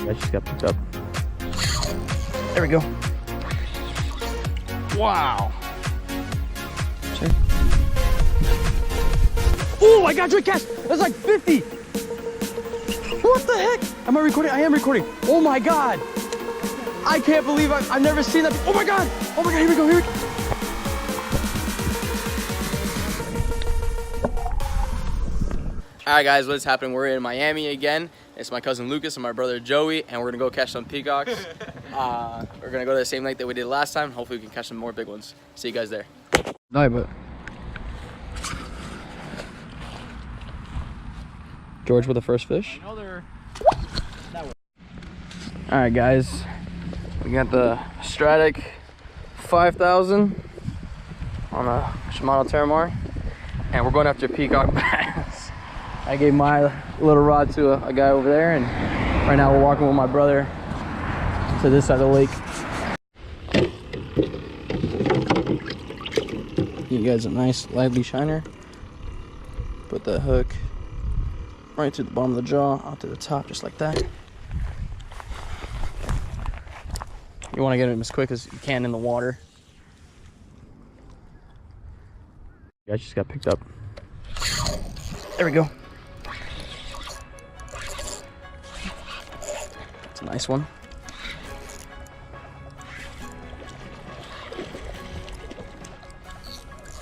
I just got picked up. There we go. Wow. Check. Oh, I got you a catch. That's like 50. What the heck? Am I recording? I am recording. Oh my God. I can't believe I've never seen that. Oh my God. Oh my God. Here we go. Here we go. All right, guys, what's happening? We're in Miami again. It's my cousin Lucas and my brother Joey, and we're gonna go catch some peacocks. We're gonna go to the same lake that we did last time. Hopefully we can catch some more big ones. See you guys there. No, but George with the first fish. All right, guys, we got the Stratic 5000 on a Shimano Terramar, and we're going after Peacock Bass. I gave my little rod to a guy over there, and right now we're walking with my brother to this side of the lake. You guys a nice lively shiner. Put that hook right to the bottom of the jaw, out to the top, just like that. You want to get him as quick as you can in the water. You guys just got picked up. There we go. It's a nice one.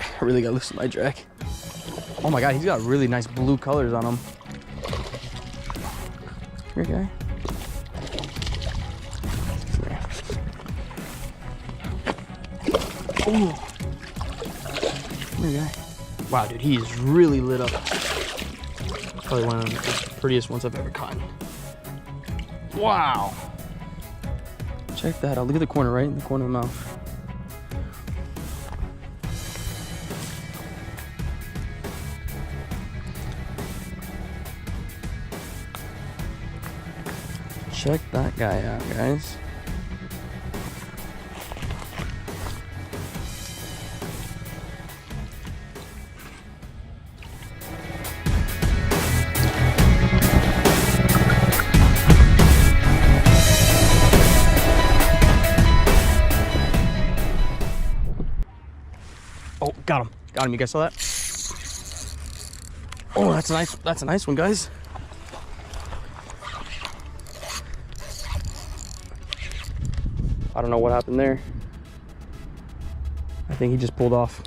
I really gotta loosen my drag. Oh my God, he's got really nice blue colors on him. Here, guy. Oh. Here, guy. Wow, dude, he is really lit up. Probably one of the prettiest ones I've ever caught. Wow. Check that out. Look at the corner, right in the corner of the mouth. Check that guy out, guys. Oh, got him. Got him. You guys saw that? Oh, that's nice. That's a nice one, guys. I don't know what happened there. I think he just pulled off.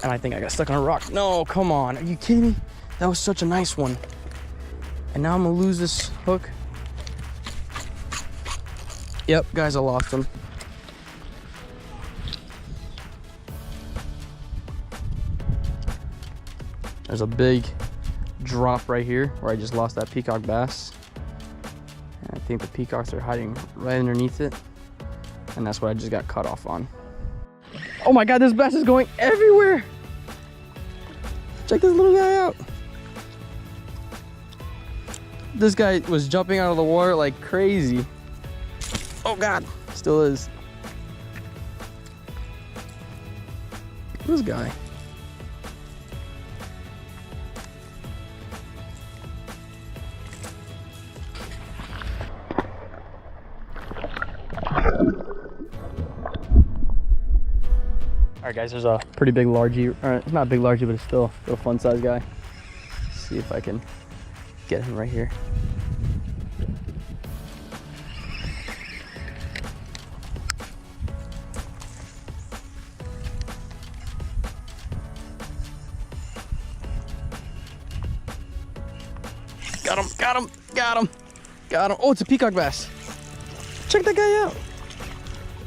And I think I got stuck on a rock. No, come on. Are you kidding me? That was such a nice one. And now I'm gonna lose this hook. Yep, guys, I lost him. There's a big drop right here where I just lost that peacock bass. And I think the peacocks are hiding right underneath it. And that's what I just got cut off on. Oh my God, this bass is going everywhere. Check this little guy out. This guy was jumping out of the water like crazy. Oh God, still is. This guy. All right, guys, there's a pretty big largie. It's not a big largie, but it's still a fun size guy. Let's see if I can get him right here. Got him, got him, got him, got him. Oh, it's a peacock bass. Check that guy out.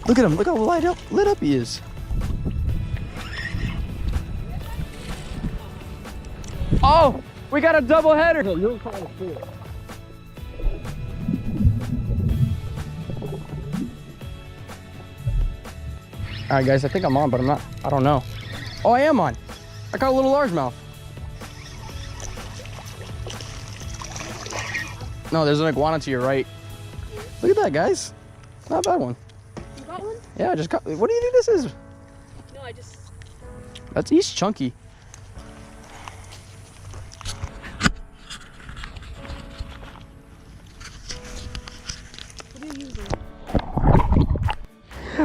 Look at him, look how lit up he is. Oh, we got a double header. No, you don't call it a four. All right, guys, I think I'm on, but I'm not. I don't know. Oh, I am on. I caught a little largemouth. No, there's an iguana to your right. Look at that, guys. Not a bad one. You got one? Yeah, I just caught. What do you think this is? No, I just... He's chunky.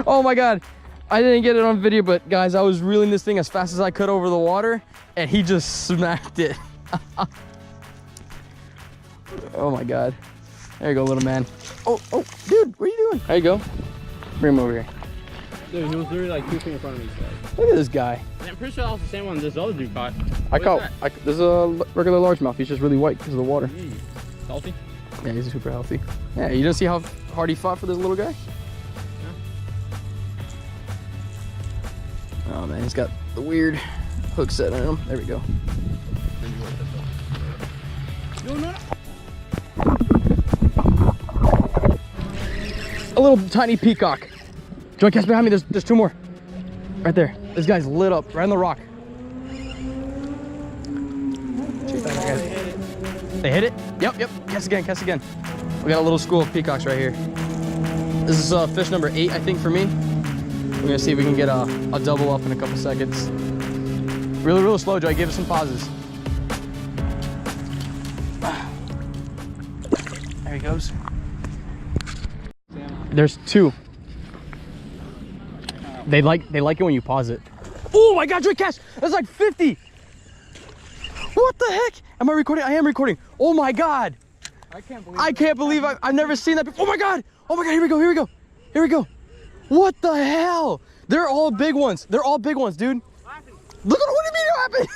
Oh my God. I didn't get it on video, but guys, I was reeling this thing as fast as I could over the water, and he just smacked it. Oh my God. There you go, little man. Oh, dude, what are you doing? There you go. Bring him over here. Dude, he was literally like 2 feet in front of me. So. Look at this guy. I'm pretty sure that was the same one this other dude caught. This is a regular largemouth. He's just really white because of the water. Salty? Yeah, he's super healthy. Yeah, you didn't see how hard he fought for this little guy? Yeah. Oh man, he's got the weird hook set on him. There we go. A little tiny peacock. Join catch behind me. There's 2 more. Right there. This guy's lit up right on the rock. Check that out, guys. They hit it? Yep. Cast again. We got a little school of peacocks right here. This is fish number 8, I think, for me. We're gonna see if we can get a double up in a couple seconds. Really slow, Joey. Give us some pauses. There he goes. There's 2. They like it when you pause it. Oh my God, Joey, catch! That's like 50. What the heck? Am I recording? I am recording. Oh my God. I can't believe I've never seen that before. Oh my God. Here we go. What the hell? They're all big ones. Dude. Look at what do you mean what happened?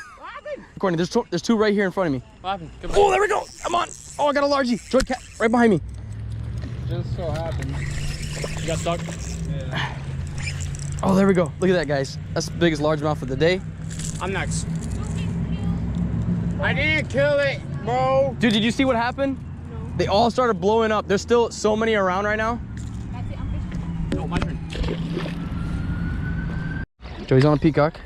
Recording. There's 2 right here in front of me. What happened? Oh, there we go. I'm on. Oh, I got a largie. Joy cat right behind me. Just so happened. You got stuck? Yeah. Oh, there we go. Look at that, guys. That's the biggest largemouth of the day. I'm next. I didn't kill it, bro. Dude, did you see what happened? No. They all started blowing up. There's still so many around right now. That's it, I'm fishing. No, my turn. Joey's on a peacock.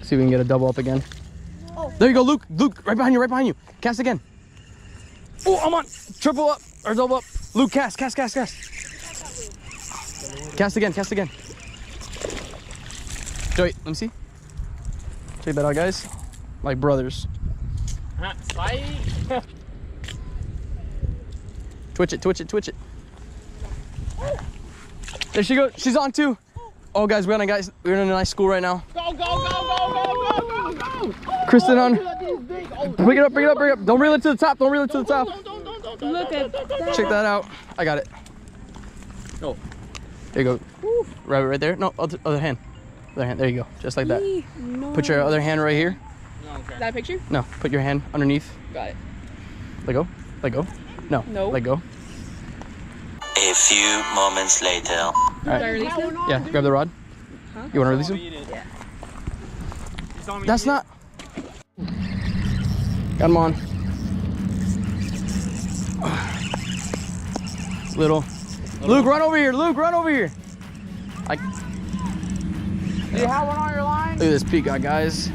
See if we can get a double up again. Oh. There you go, Luke. Right behind you. Cast again. Oh, I'm on. Triple up or double up. Luke, cast. Cast again. Joey, let me see. Check that out, guys. Like brothers. Twitch it. There she goes. She's on too. Oh, guys, we're in a nice school right now. Go. Kristen on. Bring it up. Don't reel it to the top. Look at that. Check that out. I got it. Oh. There you go. Right there. No, other hand. There you go. Just like that. No. Put your other hand right here. Is that a picture? No, put your hand underneath. Got it. Let go. No. Let go. A few moments later. All Do I release him? Yeah, grab the rod. Huh? You want to release him? Yeah. That's not. Got him on. Little. Luke, run over here. Do you have one on your line? Look at this peacock, guys.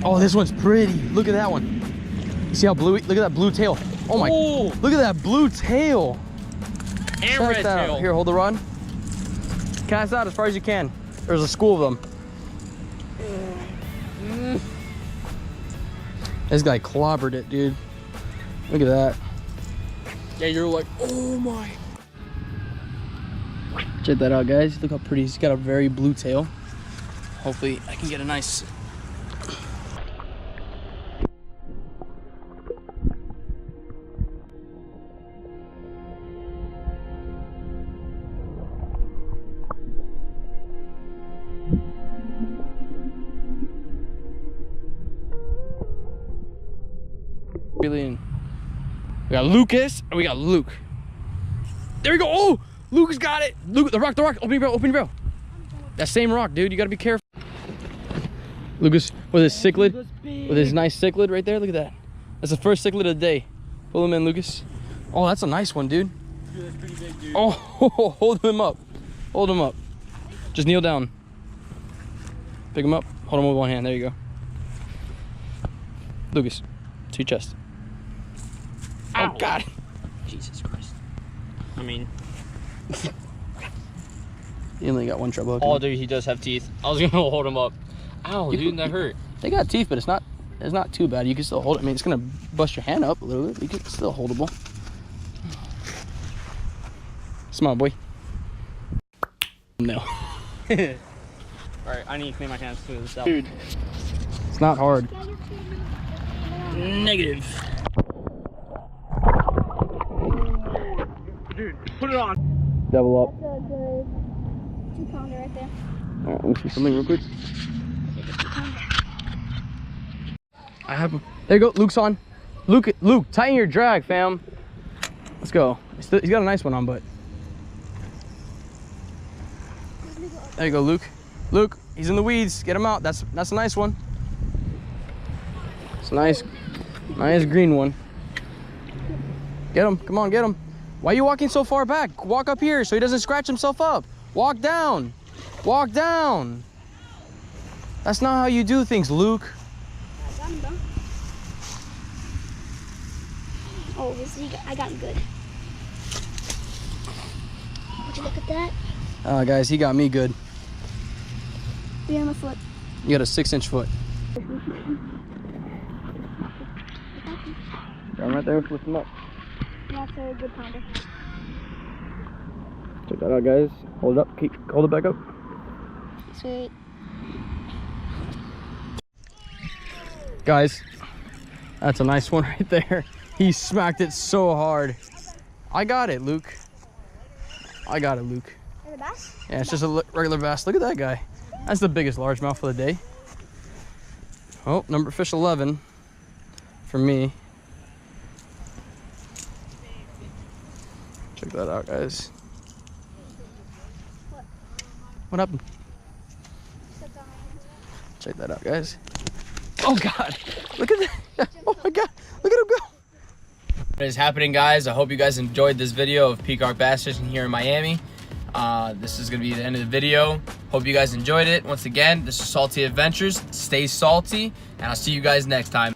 Oh, this one's pretty. Look at that one. You see how blue? Look at that blue tail. Oh my! Ooh. Look at that blue tail. And Check red that tail. out. Here, hold the rod. Cast out as far as you can. There's a school of them. This guy clobbered it, dude. Look at that. Yeah, you're like, oh my. Check that out, guys. Look how pretty. He's got a very blue tail. Hopefully, I can get a nice. We got Lucas and we got Luke. There we go. Oh, Luke's got it. Luke, the rock. Open your barrel. That same rock, dude. You gotta be careful. Lucas with his cichlid, with his nice cichlid right there. Look at that. That's the first cichlid of the day. Pull him in, Lucas. Oh, that's a nice one, dude. Dude, that's pretty big, dude. Oh, hold him up. Just kneel down. Pick him up. Hold him with one hand. There you go. Lucas, to your chest. Ow. Oh, God. Jesus Christ. I mean, You only got one treble hook. oh, dude, he does have teeth. I was gonna hold him up. Ow, dude, that hurt. They got teeth, but it's not too bad. You can still hold it. I mean, it's gonna bust your hand up a little bit. It's still holdable. Smile, boy. No. Alright, I need to clean my hands too. Dude, it's not hard. Negative. Dude, put it on. Double up. That's a good 2-pounder right there. Alright, let me see something real quick. I have a, there you go, Luke's on. Luke, tighten your drag, fam. Let's go. He's got a nice one on, but. There you go, Luke. Luke, he's in the weeds. Get him out. That's a nice one. It's a nice green one. Get him. Come on, get him. Why are you walking so far back? Walk up here so he doesn't scratch himself up. Walk down. Walk down. That's not how you do things, Luke. Oh, I got him good. Would you look at that? Guys, he got me good. Be on my foot. You got a 6-inch foot. Got him right there. Lift him up. That's a good pounder. Check that out, guys. Hold it up. Hold it back up. Sweet. Guys, that's a nice one right there. He smacked it so hard. I got it, Luke. I got it, Luke. Is it bass? Yeah, it's just a regular bass. Look at that guy. That's the biggest largemouth for the day. Oh, number fish 11 for me. Check that out, guys. What happened? Check that out, guys. Oh God, look at that. Oh my God, look at him go. What is happening, guys? I hope you guys enjoyed this video of Peacock Bass fishing here in Miami. This is gonna be the end of the video. Hope you guys enjoyed it. Once again, this is Salty Adventures. Stay salty, and I'll see you guys next time.